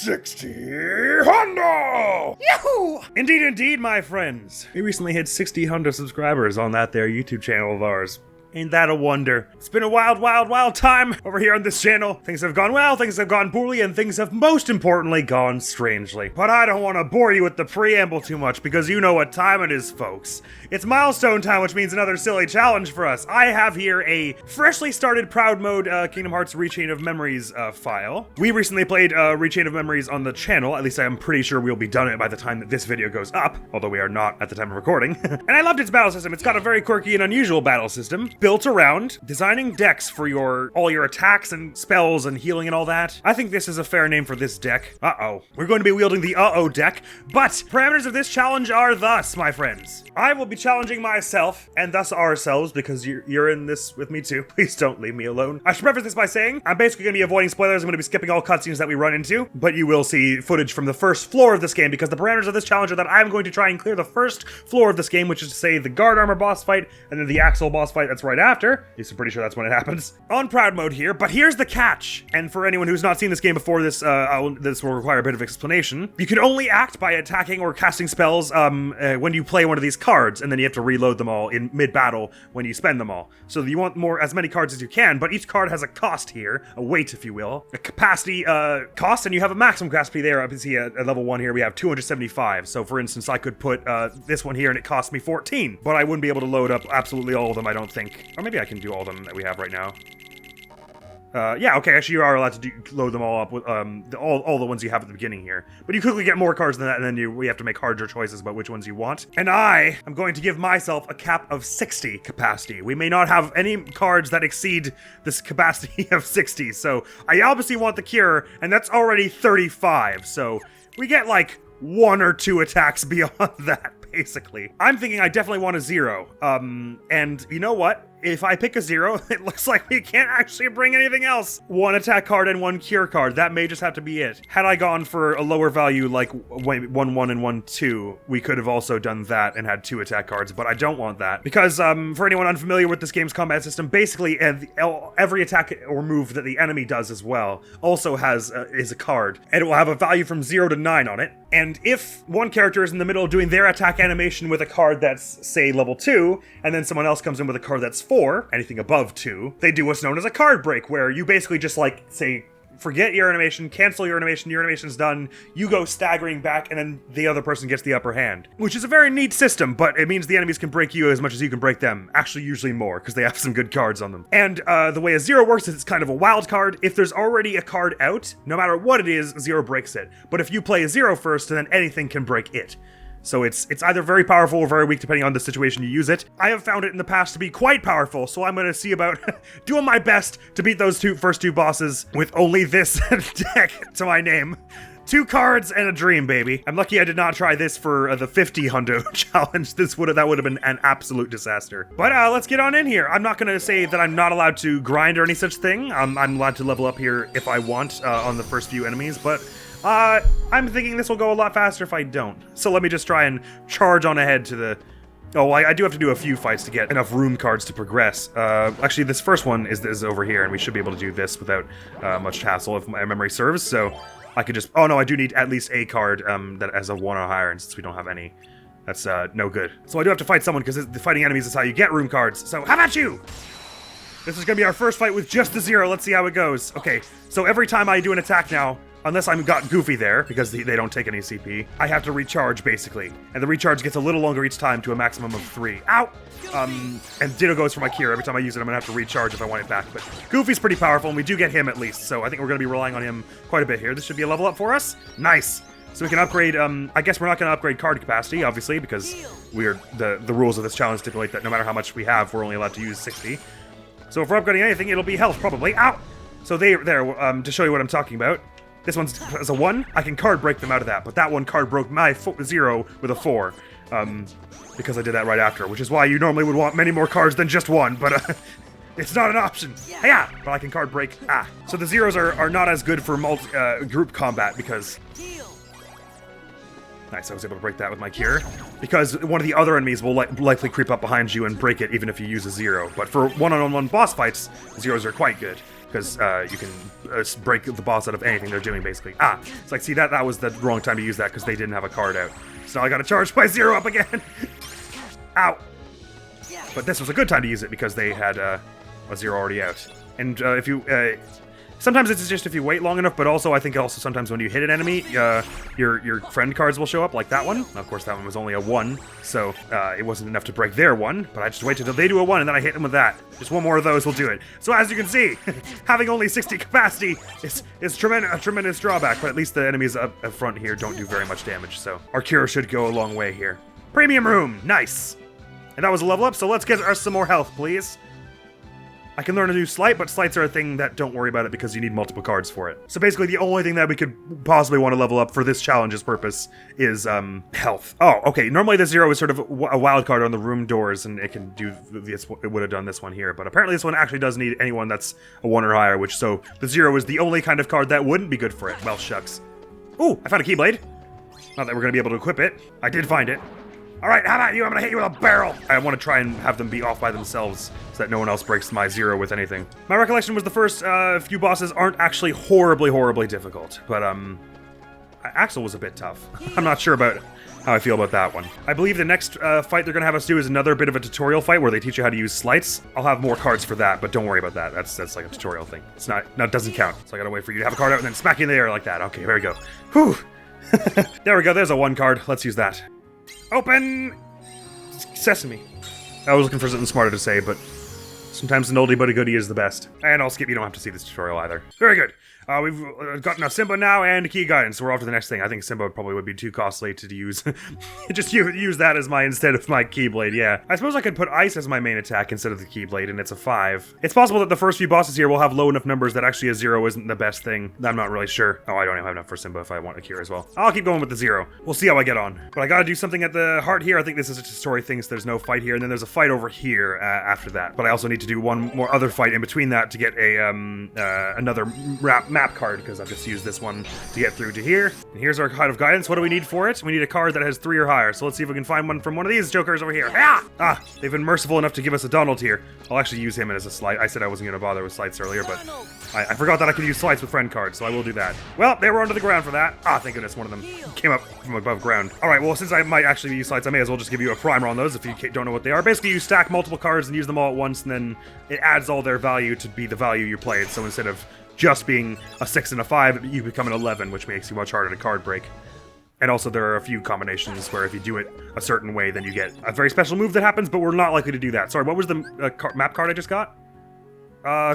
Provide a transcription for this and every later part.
60 Hundo! Yahoo! Indeed, indeed, my friends. We recently hit 60 Hundo subscribers on that there YouTube channel of ours. Ain't that a wonder? It's been a wild, wild, wild time over here on this channel. Things have gone well, things have gone poorly, and things have most importantly gone strangely. But I don't want to bore you with the preamble too much because you know what time it is, folks. It's milestone time, which means another silly challenge for us. I have here a freshly started Proud Mode Kingdom Hearts Rechain of Memories file. We recently played Rechain of Memories on the channel. At least I'm pretty sure we'll be done it by the time that this video goes up, although we are not at the time of recording. And I loved its battle system. It's got a very quirky and unusual battle system, built around designing decks for all your attacks and spells and healing and all that. I think this is a fair name for this deck. Uh-oh. We're going to be wielding the uh-oh deck, but parameters of this challenge are thus, my friends. I will be challenging myself, and thus ourselves, because you're in this with me too. Please don't leave me alone. I should preface this by saying, I'm basically going to be avoiding spoilers. I'm going to be skipping all cutscenes that we run into, but you will see footage from the first floor of this game, because the parameters of this challenge are that I'm going to try and clear the first floor of this game, which is to say the guard armor boss fight, and then the Axel boss fight that's right after. At least I'm pretty sure that's when it happens. On Proud Mode here, but here's the catch. And for anyone who's not seen this game before, this will require a bit of explanation. You can only act by attacking or casting spells when you play one of these cards, and then you have to reload them all in mid-battle when you spend them all. So you want as many cards as you can, but each card has a cost here, a weight, if you will, a capacity cost, and you have a maximum capacity there. Obviously, at level 1 here, we have 275. So for instance, I could put this one here, and it cost me 14, but I wouldn't be able to load up absolutely all of them, I don't think. Or maybe I can do all of them that we have right now. Yeah, okay, actually you are allowed to load them all up with all the ones you have at the beginning here. But you quickly get more cards than that, and then we have to make harder choices about which ones you want. And I am going to give myself a cap of 60 capacity. We may not have any cards that exceed this capacity of 60, so I obviously want the Cure, and that's already 35, so we get like 1 or 2 attacks beyond that, basically. I'm thinking I definitely want a 0, and you know what? If I pick a 0, it looks like we can't actually bring anything else. 1 attack card and 1 cure card. That may just have to be it. Had I gone for a lower value like 1-1 and 1-2, we could have also done that and had 2 attack cards, but I don't want that. Because for anyone unfamiliar with this game's combat system, basically every attack or move that the enemy does as well also is a card. And it will have a value from 0 to 9 on it. And if one character is in the middle doing their attack animation with a card that's, say, level 2, and then someone else comes in with a card that's 4, anything above 2, they do what's known as a card break, where you basically just, like, say, forget your animation, cancel your animation's done, you go staggering back, and then the other person gets the upper hand. Which is a very neat system, but it means the enemies can break you as much as you can break them. Actually, usually more, because they have some good cards on them. And the way a 0 works is it's kind of a wild card. If there's already a card out, no matter what it is, 0 breaks it. But if you play a 0 first, then anything can break it. So it's either very powerful or very weak depending on the situation you use it. I have found it in the past to be quite powerful, so I'm going to see about doing my best to beat those first two bosses with only this deck to my name. 2 cards and a dream, baby. I'm lucky I did not try this for the 50 Hundo challenge. That would have been an absolute disaster. But let's get on in here. I'm not going to say that I'm not allowed to grind or any such thing. I'm allowed to level up here if I want on the first few enemies, but I'm thinking this will go a lot faster if I don't. So let me just try and charge on ahead to the... Oh, I do have to do a few fights to get enough room cards to progress. Actually, this first one is over here, and we should be able to do this without much hassle if my memory serves, so I could just... Oh no, I do need at least a card that has a 1 or higher, and since we don't have any, that's no good. So I do have to fight someone, because fighting enemies is how you get room cards. So how about you? This is going to be our first fight with just the 0. Let's see how it goes. Okay, so every time I do an attack now, unless I'm got Goofy there, because they don't take any CP, I have to recharge, basically. And the recharge gets a little longer each time to a maximum of 3. Ow! And Ditto goes for my Cure. Every time I use it, I'm gonna have to recharge if I want it back. But Goofy's pretty powerful, and we do get him at least, so I think we're gonna be relying on him quite a bit here. This should be a level up for us. Nice! So we can upgrade, I guess we're not gonna upgrade card capacity, obviously, because the rules of this challenge stipulate that no matter how much we have, we're only allowed to use 60. So if we're upgrading anything, it'll be health, probably. Ow! So to show you what I'm talking about, this one's as a 1, I can card break them out of that, but that one card broke my 0 with a 4, because I did that right after, which is why you normally would want many more cards than just 1, but it's not an option. Yeah, but I can card break. So the 0s are not as good for group combat because... Nice, I was able to break that with my Cure, because one of the other enemies will likely creep up behind you and break it even if you use a 0, but for one-on-one boss fights, 0s are quite good. because you can break the boss out of anything they're doing, basically. Ah, it's like, see, that was the wrong time to use that because they didn't have a card out. So now I gotta charge my zero up again. Ow. But this was a good time to use it because they had a zero already out. And if you... sometimes it's just if you wait long enough, but also I think also sometimes when you hit an enemy, your friend cards will show up, like that one. Of course, that one was only a 1, so it wasn't enough to break their 1, but I just wait until they do a 1, and then I hit them with that. Just one more of those will do it. So as you can see, having only 60 capacity is a tremendous drawback, but at least the enemies up front here don't do very much damage, so our cure should go a long way here. Premium room, nice! And that was a level up, so let's get us some more health, please. I can learn to do Sleight, but Sleights are a thing that don't worry about it because you need multiple cards for it. So basically the only thing that we could possibly want to level up for this challenge's purpose is health. Oh, okay, normally the 0 is sort of a wild card on the room doors, and it can do this, it would have done this one here, but apparently this one actually does need anyone that's a 1 or higher, which so the 0 is the only kind of card that wouldn't be good for it. Well, shucks. Ooh, I found a Keyblade. Not that we're gonna be able to equip it. I did find it. All right, how about you? I'm gonna hit you with a barrel. I want to try and have them be off by themselves so that no one else breaks my 0 with anything. My recollection was the first few bosses aren't actually horribly difficult, but Axel was a bit tough. I'm not sure about how I feel about that one. I believe the next fight they're gonna have us do is another bit of a tutorial fight where they teach you how to use sleights. I'll have more cards for that, but don't worry about that. That's like a tutorial thing. It's not, no, it doesn't count. So I gotta wait for you to have a card out and then smack you in the air like that. Okay, there we go. Whew. There we go, there's a 1 card. Let's use that. Open sesame. I was looking for something smarter to say, but sometimes an oldie but a goodie is the best. And I'll skip, you don't have to see this tutorial either. Very good. We've gotten a Simba now and key guidance, so we're off to the next thing. I think Simba probably would be too costly to use. Just use that as my instead of my Keyblade, yeah. I suppose I could put Ice as my main attack instead of the Keyblade, and it's a 5. It's possible that the first few bosses here will have low enough numbers that actually a 0 isn't the best thing. I'm not really sure. Oh, I don't have enough for Simba if I want a cure as well. I'll keep going with the 0. We'll see how I get on. But I gotta do something at the heart here. I think this is just a story thing, so there's no fight here, and then there's a fight over here after that. But I also need to do one more other fight in between that to get a another map card, because I've just use this one to get through to here. And here's our card of guidance. What do we need for it? We need a card that has 3 or higher. So let's see if we can find one from one of these jokers over here. Ah! They've been merciful enough to give us a Donald here. I'll actually use him as a sleight. I said I wasn't going to bother with sleights earlier, but I forgot that I could use sleights with friend cards, so I will do that. Well, they were under the ground for that. Ah, thank goodness one of them came up from above ground. All right, well, since I might actually use sleights, I may as well just give you a primer on those if you don't know what they are. Basically, you stack multiple cards and use them all at once, and then it adds all their value to be the value you played. So instead of just being a 6 and a 5, you become an 11, which makes you much harder to card break. And also there are a few combinations where if you do it a certain way, then you get a very special move that happens, but we're not likely to do that. Sorry, what was the map card I just got?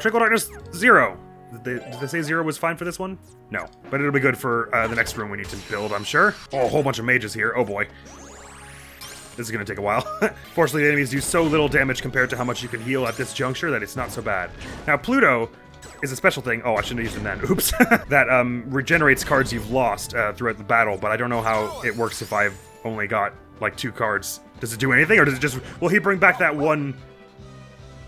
Trickle Darkness 0. Did they say 0 was fine for this one? No, but it'll be good for the next room we need to build, I'm sure. Oh, a whole bunch of mages here. Oh boy. This is going to take a while. Fortunately, the enemies do so little damage compared to how much you can heal at this juncture that it's not so bad. Now, Pluto is a special thing. Oh, I shouldn't have used him then. Oops. That regenerates cards you've lost throughout the battle, but I don't know how it works if I've only got like 2 cards. Does it do anything, or does it just... Will he bring back that one...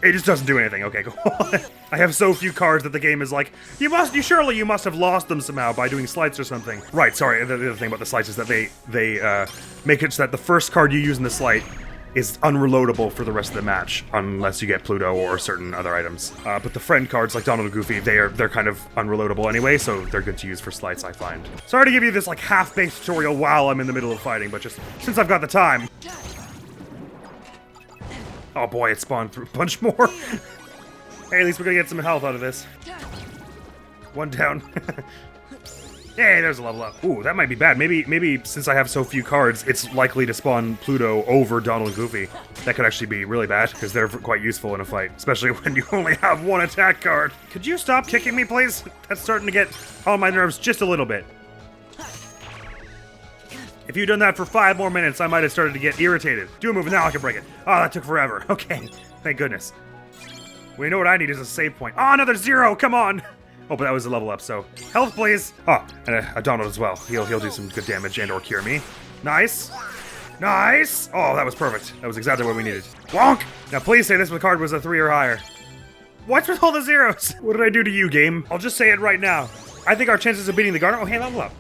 It just doesn't do anything. Okay, cool. I have so few cards that the game is like, surely you must have lost them somehow by doing sleights or something. Right, sorry, the other thing about the sleights is that they make it so that the first card you use in the sleight is unreloadable for the rest of the match, unless you get Pluto or certain other items. But the friend cards, like Donald and Goofy, they're kind of unreloadable anyway, so they're good to use for sleights, I find. Sorry to give you this like half-baked tutorial while I'm in the middle of fighting, but just since I've got the time. Oh boy, it spawned through a bunch more. Hey, at least we're gonna get some health out of this. 1 down. Hey, there's a level up. Ooh, that might be bad. Maybe since I have so few cards, it's likely to spawn Pluto over Donald and Goofy. That could actually be really bad, because they're quite useful in a fight, especially when you only have 1 attack card. Could you stop kicking me, please? That's starting to get on my nerves just a little bit. If you'd done that for 5 more minutes, I might have started to get irritated. Do a move and now I can break it. Oh, that took forever. Okay, thank goodness. Well, you know what I need is a save point. Oh, another 0, come on! Oh, but that was a level up, so health, please. Oh, and a Donald as well. He'll do some good damage and or cure me. Nice. Nice! Oh, that was perfect. That was exactly what we needed. Wonk! Now please say this card was a 3 or higher. What's with all the 0s? What did I do to you, game? I'll just say it right now. I think our chances of beating the guard... Oh, hey, level up.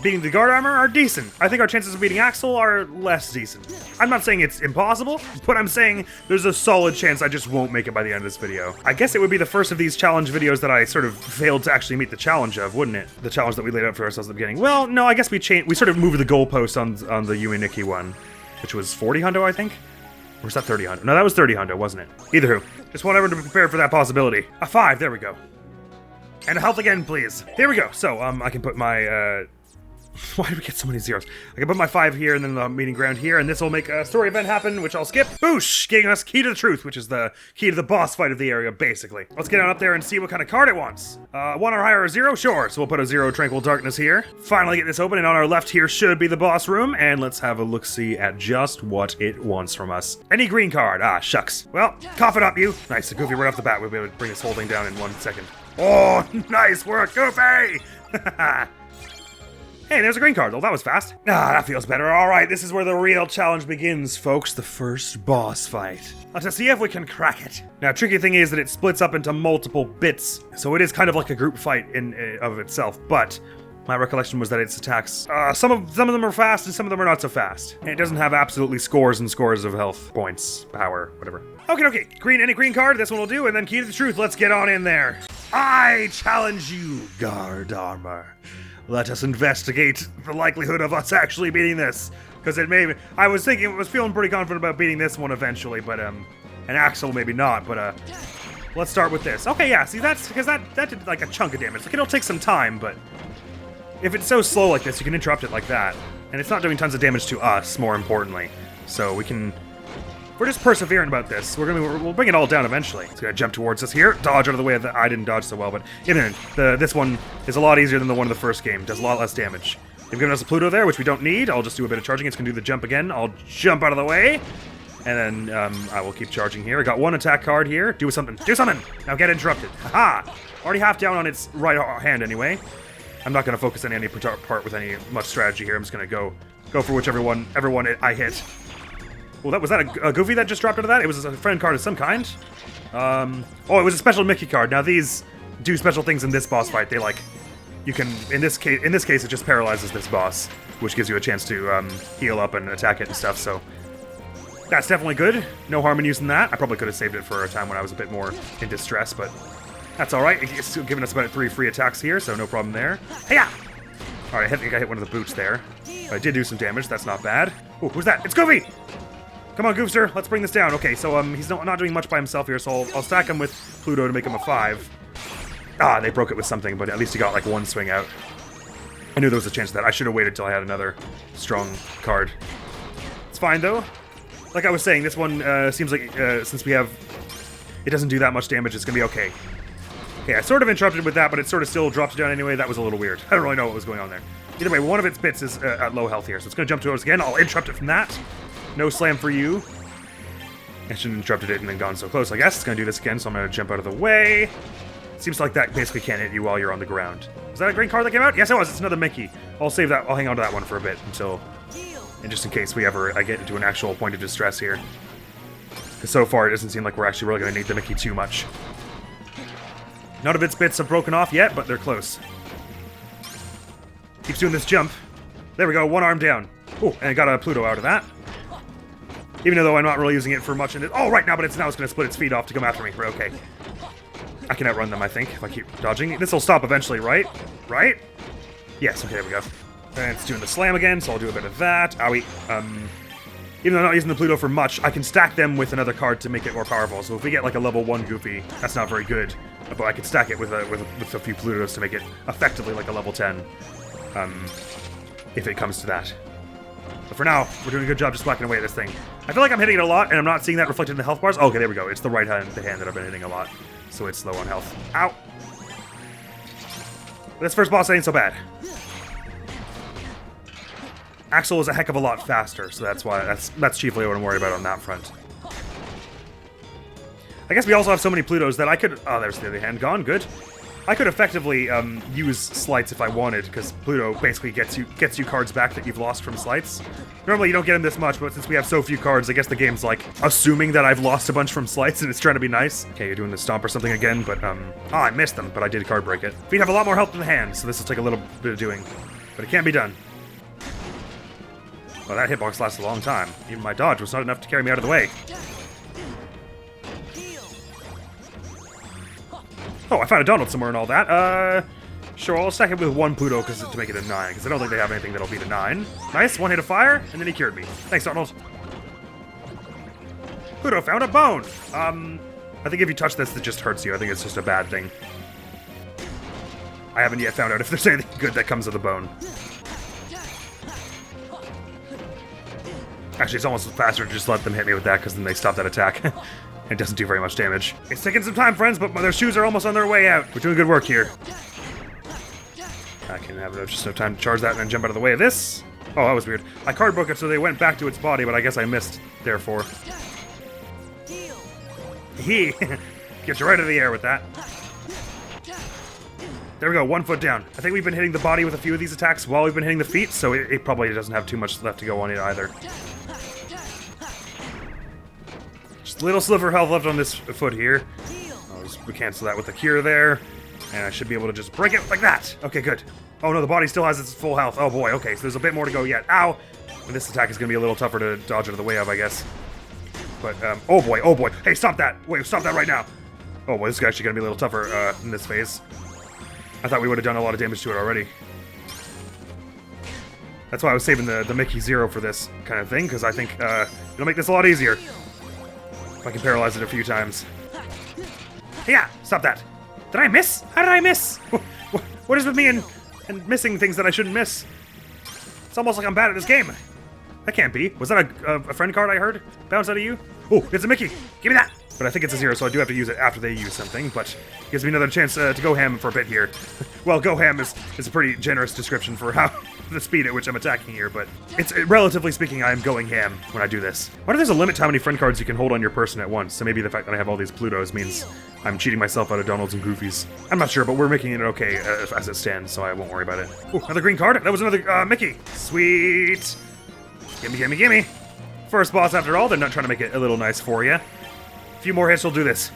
Beating the guard armor are decent. I think our chances of beating Axel are less decent. I'm not saying it's impossible, but I'm saying there's a solid chance I just won't make it by the end of this video. I guess it would be the first of these challenge videos that I sort of failed to actually meet the challenge of, wouldn't it? The challenge that we laid out for ourselves at the beginning. Well, no, I guess we sort of moved the goalpost on the you and Nikki one, which was 40 hundo, I think? Or was that 30 hundo? No, that was 30 hundo, wasn't it? Either who. Just want everyone to be prepared for that possibility. A 5, there we go. And a health again, please. Here we go. So, I can put my, why did we get so many zeros? I can put my 5 here and then the meeting ground here, and this will make a story event happen, which I'll skip. Boosh! Getting us key to the truth, which is the key to the boss fight of the area, basically. Let's get on up there and see what kind of card it wants. 1 or higher or 0? Sure. So we'll put a 0 Tranquil Darkness here. Finally get this open, and on our left here should be the boss room, and let's have a look-see at just what it wants from us. Any green card. Ah, shucks. Well, cough it up, you. Nice. So Goofy right off the bat. We'll be able to bring this whole thing down in 1 second. Oh, nice work, Goofy! Hey, there's a green card. Oh, that was fast. Ah, that feels better. All right, this is where the real challenge begins, folks. The first boss fight. Let's see if we can crack it. Now, tricky thing is that it splits up into multiple bits, so it is kind of like a group fight in of itself, but my recollection was that its attacks, some of them are fast and some of them are not so fast. And it doesn't have absolutely scores and scores of health, points, power, whatever. Okay. Any green card, this one will do, and then key to the truth. Let's get on in there. I challenge you, guard armor. Let us investigate the likelihood of us actually beating this. Because I was feeling pretty confident about beating this one eventually, but, and Axel maybe not, but, let's start with this. Okay, yeah, see, that's, because that did, like, a chunk of damage. Like, it'll take some time, but if it's so slow like this, you can interrupt it like that. And it's not doing tons of damage to us, more importantly. So we're just persevering about this. We'll bring it all down eventually. It's gonna jump towards us here. Dodge out of the way. I didn't dodge so well, but this one is a lot easier than the one in the first game. Does a lot less damage. They've given us a Pluto there, which we don't need. I'll just do a bit of charging. It's gonna do the jump again. I'll jump out of the way, and then I will keep charging here. I got 1 attack card here. Do something. Now get interrupted. Haha. Already half down on its right hand anyway. I'm not gonna focus on any part with any much strategy here. I'm just gonna go for whichever one I hit. Well, was that a Goofy that just dropped out of that? It was a friend card of some kind. Oh, it was a special Mickey card. Now these do special things in this boss fight. They you can, in this case, it just paralyzes this boss, which gives you a chance to heal up and attack it and stuff. So that's definitely good. No harm in using that. I probably could have saved it for a time when I was a bit more in distress, but that's all right. It's still giving us about 3 free attacks here, so no problem there. Hey-ya! All right, I think I hit one of the boots there. But I did do some damage. That's not bad. Oh, who's that? It's Goofy! Come on, Goofster, let's bring this down. Okay, so he's not doing much by himself here, so I'll stack him with Pluto to make him a 5. Ah, they broke it with something, but at least he got like 1 swing out. I knew there was a chance of that. I should have waited till I had another strong card. It's fine, though. Like I was saying, this one seems like, since it doesn't do that much damage, it's gonna be okay. Okay, I sort of interrupted with that, but it sort of still dropped down anyway. That was a little weird. I don't really know what was going on there. Either way, one of its bits is at low health here, so it's gonna jump to us again. I'll interrupt it from that. No slam for you. I shouldn't have interrupted it and then gone so close, I guess. It's gonna do this again, so I'm gonna jump out of the way. Seems like that basically can't hit you while you're on the ground. Was that a green card that came out? Yes, it was. It's another Mickey. I'll save that. I'll hang on to that one for a bit until... And just in case I get into an actual point of distress here. Because so far, it doesn't seem like we're actually really gonna need the Mickey too much. None of its bits have broken off yet, but they're close. Keeps doing this jump. There we go, 1 arm down. Oh, and I got a Pluto out of that. Even though I'm not really using it for much in it. Oh, right now, but now it's going to split its feet off to come after me. We're okay. I can outrun them, I think, if I keep dodging. This will stop eventually, right? Right? Yes, okay, there we go. And it's doing the slam again, so I'll do a bit of that. Owie. Even though I'm not using the Pluto for much, I can stack them with another card to make it more powerful. So if we get like a level 1 Goofy, that's not very good. But I can stack it with a few Plutos to make it effectively like a level 10. If it comes to that. But for now, we're doing a good job just whacking away at this thing. I feel like I'm hitting it a lot, and I'm not seeing that reflected in the health bars. Oh, okay, there we go. It's the right hand, the hand that I've been hitting a lot. So it's low on health. Ow! This first boss ain't so bad. Axel is a heck of a lot faster, so that's why that's chiefly what I'm worried about on that front. I guess we also have so many Plutos that I could... Oh, there's the other hand gone. Good. I could effectively use slights if I wanted, because Pluto basically gets you cards back that you've lost from slights. Normally you don't get them this much, but since we have so few cards, I guess the game's like assuming that I've lost a bunch from slights and it's trying to be nice. Okay, you're doing the stomp or something again, but oh, I missed them, but I did card break it. Feet have a lot more health than the hands, so this will take a little bit of doing, but it can't be done. Well, that hitbox lasts a long time. Even my dodge was not enough to carry me out of the way. Oh, I found a Donald somewhere and all that. Sure, I'll stack it with one Pluto to make it a 9, because I don't think they have anything that'll beat a 9. Nice, one hit of fire, and then he cured me. Thanks, Donald. Pluto found a bone! I think if you touch this, it just hurts you. I think it's just a bad thing. I haven't yet found out if there's anything good that comes with a bone. Actually, it's almost faster to just let them hit me with that, because then they stop that attack. It doesn't do very much damage. It's taking some time, friends, but their shoes are almost on their way out. We're doing good work here. I can have just enough time to charge that and then jump out of the way of this. Oh, that was weird. I card broke it so they went back to its body, but I guess I missed, therefore. He gets you right out of the air with that. There we go, 1 foot down. I think we've been hitting the body with a few of these attacks while we've been hitting the feet, so it probably doesn't have too much left to go on it either. Just a little sliver of health left on this foot here. I'll just cancel that with the cure there, and I should be able to just break it like that. Okay, good. Oh no, the body still has its full health. Oh boy, okay, so there's a bit more to go yet. Ow! And this attack is going to be a little tougher to dodge out of the way of, I guess. But, oh boy, oh boy. Hey, stop that! Wait, stop that right now! Oh boy, this is actually going to be a little tougher in this phase. I thought we would have done a lot of damage to it already. That's why I was saving the Mickey 0 for this kind of thing, because I think it'll make this a lot easier. If I can paralyze it a few times. Yeah, stop that. Did I miss? How did I miss? What is with me and missing things that I shouldn't miss? It's almost like I'm bad at this game. That can't be. Was that a friend card I heard bounce out of you? Oh, it's a Mickey. Give me that. But I think it's a 0, so I do have to use it after they use something, but it gives me another chance to go ham for a bit here. Well, go ham is a pretty generous description for how the speed at which I'm attacking here, but it's relatively speaking, I am going ham when I do this. I wonder if there's a limit to how many friend cards you can hold on your person at once, so maybe the fact that I have all these Plutos means I'm cheating myself out of Donalds and Goofies. I'm not sure, but we're making it okay as it stands, so I won't worry about it. Ooh, another green card. That was another Mickey. Sweet. Gimme, gimme, gimme. First boss after all, they're not trying to make it a little nice for you. A few more hits will do this.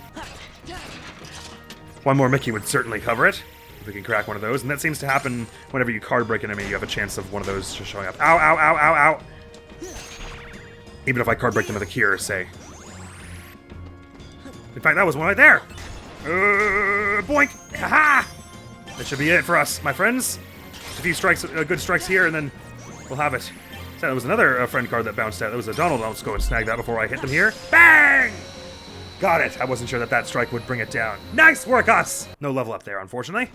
One more Mickey would certainly cover it, if we can crack one of those, and that seems to happen whenever you card break an enemy, you have a chance of one of those just showing up. Ow, ow, ow, ow, ow! Even if I card break them with a cure, say. In fact, that was one right there! Boink! Ha-ha! That should be it for us, my friends. Just a few strikes, good strikes here, and then we'll have it. So there was another friend card that bounced out. That was a Donald. I'll just go and snag that before I hit them here. Bang! Got it. I wasn't sure that strike would bring it down. Nice work, us! No level up there, unfortunately.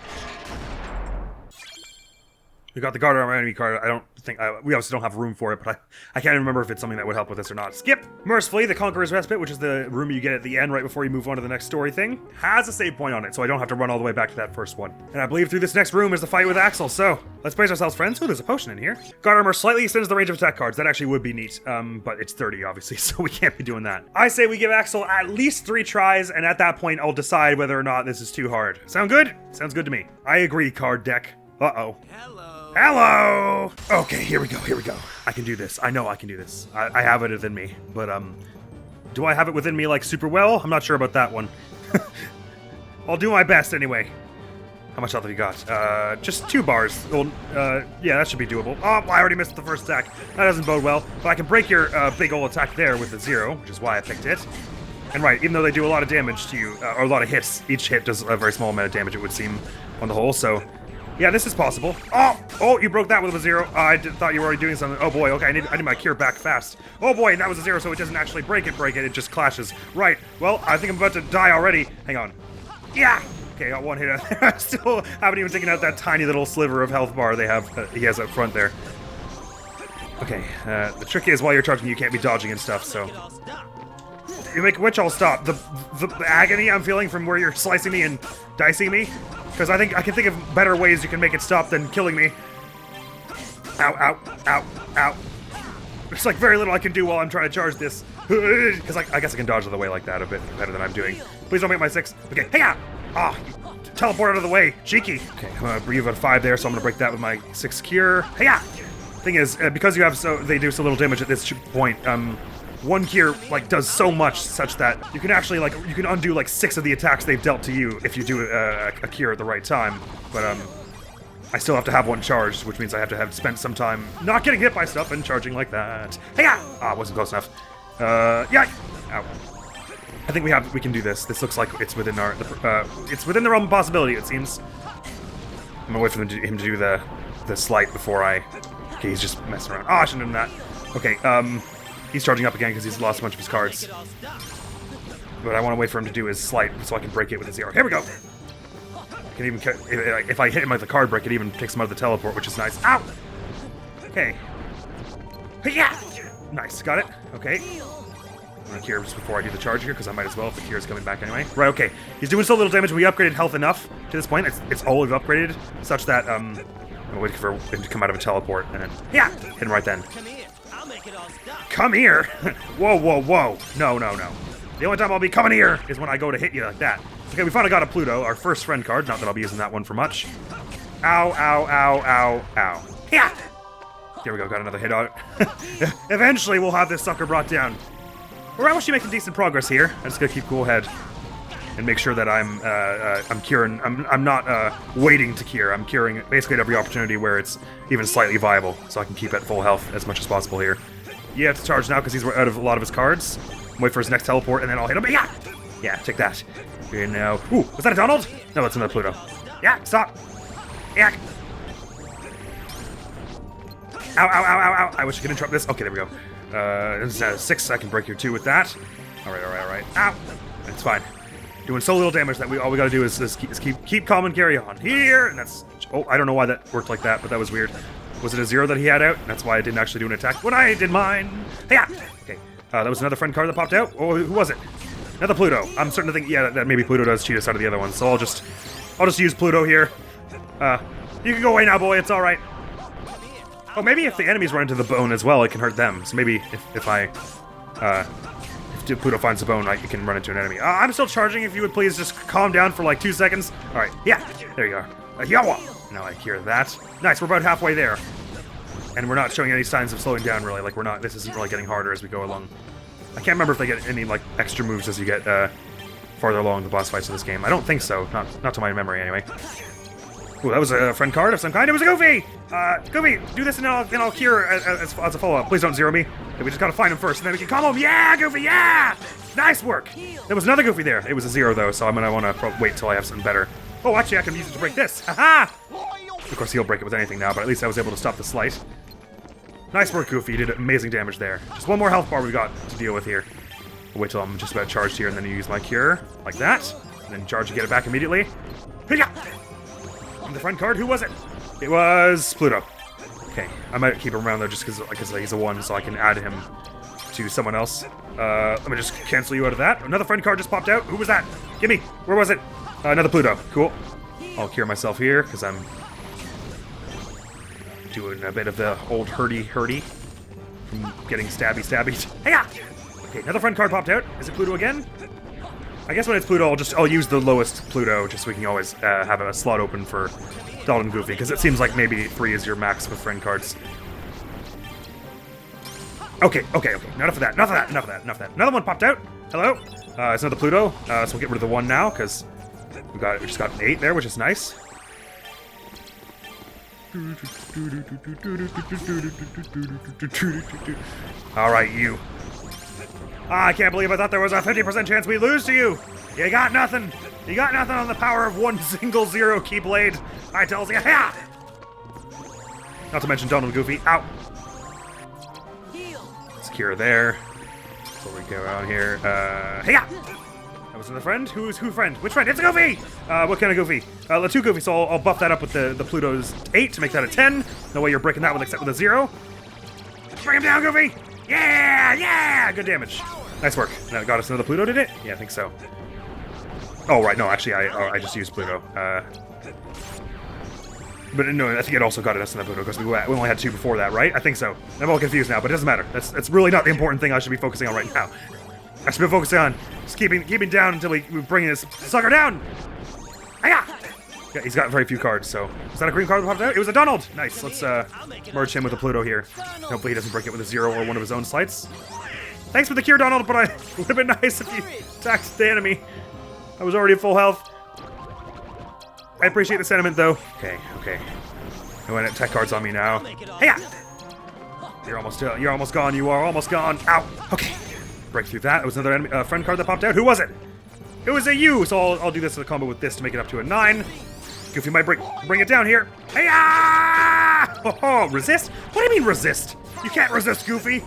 We got the guard armor enemy card. I don't think... we obviously don't have room for it, but I can't even remember if it's something that would help with this or not. Skip! Mercifully, the Conqueror's Respite, which is the room you get at the end right before you move on to the next story thing, has a save point on it, so I don't have to run all the way back to that first one. And I believe through this next room is the fight with Axel, so let's brace ourselves, friends. Oh, there's a potion in here. Guard armor slightly extends the range of attack cards. That actually would be neat, but it's 30, obviously, so we can't be doing that. I say we give Axel at least 3 tries, and at that point, I'll decide whether or not this is too hard. Sound good? Sounds good to me. I agree, card deck. Uh-oh. Hello! Okay, here we go, here we go. I can do this. I know I can do this. I have it within me, but, do I have it within me, like, super well? I'm not sure about that one. I'll do my best anyway. How much health have you got? Just 2 bars. Well, yeah, that should be doable. Oh, I already missed the first attack. That doesn't bode well, but I can break your, big ol' attack there with the 0, which is why I picked it. And right, even though they do a lot of damage to you, or a lot of hits, each hit does a very small amount of damage, it would seem, on the whole, so... Yeah, this is possible. Oh, you broke that with a 0. I thought you were already doing something. Oh boy, okay, I need my cure back fast. Oh boy, and that was a 0, so it doesn't actually break it, it just clashes. Right, well, I think I'm about to die already. Hang on. Yeah! Okay, I got 1 hit out there. I still haven't even taken out that tiny little sliver of health bar he has up front there. Okay, the trick is while you're charging, you can't be dodging and stuff, so... You make which I'll stop. The agony I'm feeling from where you're slicing me and dicing me. Because I think I can think of better ways you can make it stop than killing me. Ow, ow, ow, ow. There's like very little I can do while I'm trying to charge this. Because I guess I can dodge out of the way like that a bit better than I'm doing. Please don't make my 6. Okay, hey out! Ah, teleport out of the way. Cheeky. Okay, I'm gonna breathe at 5 there, so I'm gonna break that with my 6 cure. Hey-ya! Thing is, because you have they do so little damage at this point, one cure like does so much such that you can actually you can undo like 6 of the attacks they've dealt to you if you do a cure at the right time. But I still have to have one charged, which means I have to have spent some time not getting hit by stuff and charging like that. Hey-ya! Ah, wasn't close enough. Yeah. Ow. I think we can do this. This looks like it's within our it's within the realm of possibility, it seems. I'm gonna wait for him to do the slight before I. Okay, he's just messing around. Oh, I shouldn't have done that. Okay, he's charging up again because he's lost a bunch of his cards. But I want to wait for him to do his slight so I can break it with a 0. Here we go. I can even if I hit him with the card break, it even takes him out of the teleport, which is nice. Ow. Okay. Yeah. Nice. Got it. Okay. I'm gonna cure just before I do the charge here because I might as well if the cure is coming back anyway. Right. Okay. He's doing so little damage. We upgraded health enough to this point. It's all we've upgraded such that I'm gonna wait for him to come out of a teleport and then hit him right then. Come here. I'll make it all stop. Come here. Whoa, whoa, whoa. No, no, no. The only time I'll be coming here is when I go to hit you like that. Okay, we finally got a Pluto, our first friend card. Not that I'll be using that one for much. Ow, ow, ow, ow, ow. Yeah. There we go, got another hit on it. Eventually, we'll have this sucker brought down. We're actually making decent progress here. I just gotta keep cool head and make sure that I'm curing. I'm not waiting to cure. I'm curing basically at every opportunity where it's even slightly viable, so I can keep at full health as much as possible here. You have to charge now because he's out of a lot of his cards. Wait for his next teleport, and then I'll hit him. Yeah, yeah, take that. Here now. Ooh, was that a Donald? No, that's another Pluto. Yeah, stop. Yeah. Ow, ow, ow, ow, ow. I wish I could interrupt this. Okay, there we go. This is 6. I can break your 2 with that. All right, all right, all right. Ow. That's fine. Doing so little damage that all we gotta do is keep calm and carry on. Here, and that's. Oh, I don't know why that worked like that, but that was weird. Was it a 0 that he had out? That's why I didn't actually do an attack when I did mine. Yeah. Okay. That was another friend card that popped out. Oh, who was it? Another Pluto. I'm starting to think, yeah, that maybe Pluto does cheat us out of the other one. So I'll just use Pluto here. You can go away now, boy. It's all right. Oh, maybe if the enemies run into the bone as well, it can hurt them. So maybe if Pluto finds the bone, it can run into an enemy. I'm still charging. If you would please just calm down for like 2 seconds. All right. Yeah. There you are. Yawa. Now I cure that. Nice. We're about halfway there. And we're not showing any signs of slowing down, really. Like, this isn't really getting harder as we go along. I can't remember if they get any, like, extra moves as you get, farther along the boss fights of this game. I don't think so. Not to my memory, anyway. Ooh, that was a friend card of some kind. It was a Goofy! Goofy, do this and I'll cure as a follow-up. Please don't 0 me. Okay, we just gotta find him first, and then we can call him. Yeah, Goofy, yeah! Nice work! There was another Goofy there. It was a 0, though, so I'm gonna wanna wait till I have something better. Oh, actually, I can use it to break this. Haha! Of course, he'll break it with anything now, but at least I was able to stop the slight. Nice work, Goofy. You did amazing damage there. Just one more health bar we've got to deal with here. We'll wait till I'm just about charged here, and then use my cure, like that. And then charge and get it back immediately. Hiya! And the friend card, who was it? It was Pluto. Okay, I might keep him around there just because he's a 1, so I can add him to someone else. Let me just cancel you out of that. Another friend card just popped out. Who was that? Gimme! Where was it? Another Pluto. Cool. I'll cure myself here, because I'm doing a bit of the old hurdy from getting stabby. Hiya! Okay, another friend card popped out. Is it Pluto again? I guess when it's Pluto, I'll use the lowest Pluto, just so we can always have a slot open for Donald and Goofy, because it seems like maybe 3 is your max with friend cards. Okay. Enough of that. Another one popped out. Hello? It's another Pluto. So we'll get rid of the 1 now, because we just got an 8 there, which is nice. Alright, you. I can't believe I thought there was a 50% chance we lose to you! You got nothing! You got nothing on the power of 1 single 0 Keyblade! I tells you, ha! Not to mention Donald and Goofy. Ow! Secure there. Before we go on here. Hey-ya! That was another friend? Who friend? Which friend? It's a Goofy! What kind of Goofy? The 2 Goofy, so I'll buff that up with the Pluto's 8 to make that a 10. No way you're breaking that one except with a 0. Bring him down, Goofy! Yeah! Good damage. Nice work. That got us another Pluto, did it? Yeah, I think so. Oh, right, no, actually, I just used Pluto. But no, I think it also got us another Pluto, because we only had 2 before that, right? I think so. I'm all confused now, but it doesn't matter. That's really not the important thing I should be focusing on right now. I should be focusing on just keeping down until we bring this sucker down! Hiya! Yeah, he's got very few cards, so. Is that a green card that popped out? It was a Donald! Nice, let's merge him with a Pluto here. Hopefully he doesn't break it with a 0 or one of his own slights. Thanks for the cure, Donald, but it would have been nice if you attacked the enemy. I was already at full health. I appreciate the sentiment, though. Okay. No attack cards on me now. Hiya! You're almost gone. You are almost gone. Ow! Okay. Break through that. It was another enemy, friend card that popped out. Who was it? It was a U, so I'll do this as a combo with this to make it up to a 9. Goofy might bring it down here. Hiya! Oh, resist? What do you mean resist? You can't resist, Goofy.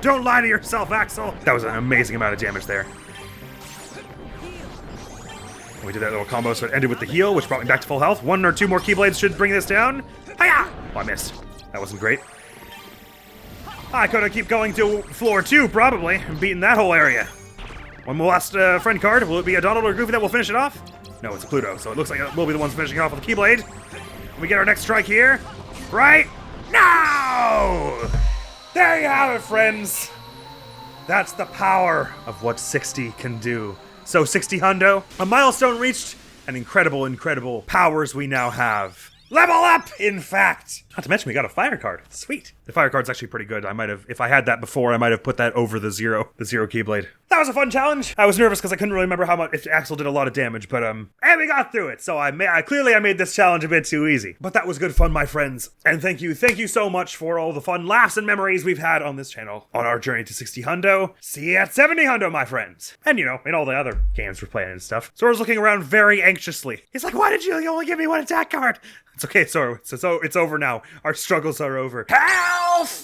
Don't lie to yourself, Axel. That was an amazing amount of damage there. And we did that little combo, so it ended with the heal, which brought me back to full health. 1 or 2 more Keyblades should bring this down. Hiya! Oh, I missed. That wasn't great. I could have kept going to floor 2, probably, and beaten that whole area. One more last friend card. Will it be a Donald or Goofy that will finish it off? No, it's a Pluto, so it looks like it will be the ones finishing off with the Keyblade. We get our next strike here. Right now! There you have it, friends. That's the power of what 60 can do. So 60 Hundo, a milestone reached, and incredible powers we now have. Level up, in fact! Not to mention we got a fire card. Sweet. The fire card's actually pretty good. I might have, if I had that before, I might have put that over the zero Keyblade. That was a fun challenge. I was nervous because I couldn't really remember how much, if Axel did a lot of damage, but and we got through it. So I made this challenge a bit too easy. But that was good fun, my friends. And thank you so much for all the fun laughs and memories we've had on this channel on our journey to 60 Hundo. See you at 70 Hundo, my friends. And in all the other games we're playing and stuff. Sora's looking around very anxiously. He's like, why did you only give me 1 attack card? It's okay, Sora. So it's over now. Our struggles are over. Health!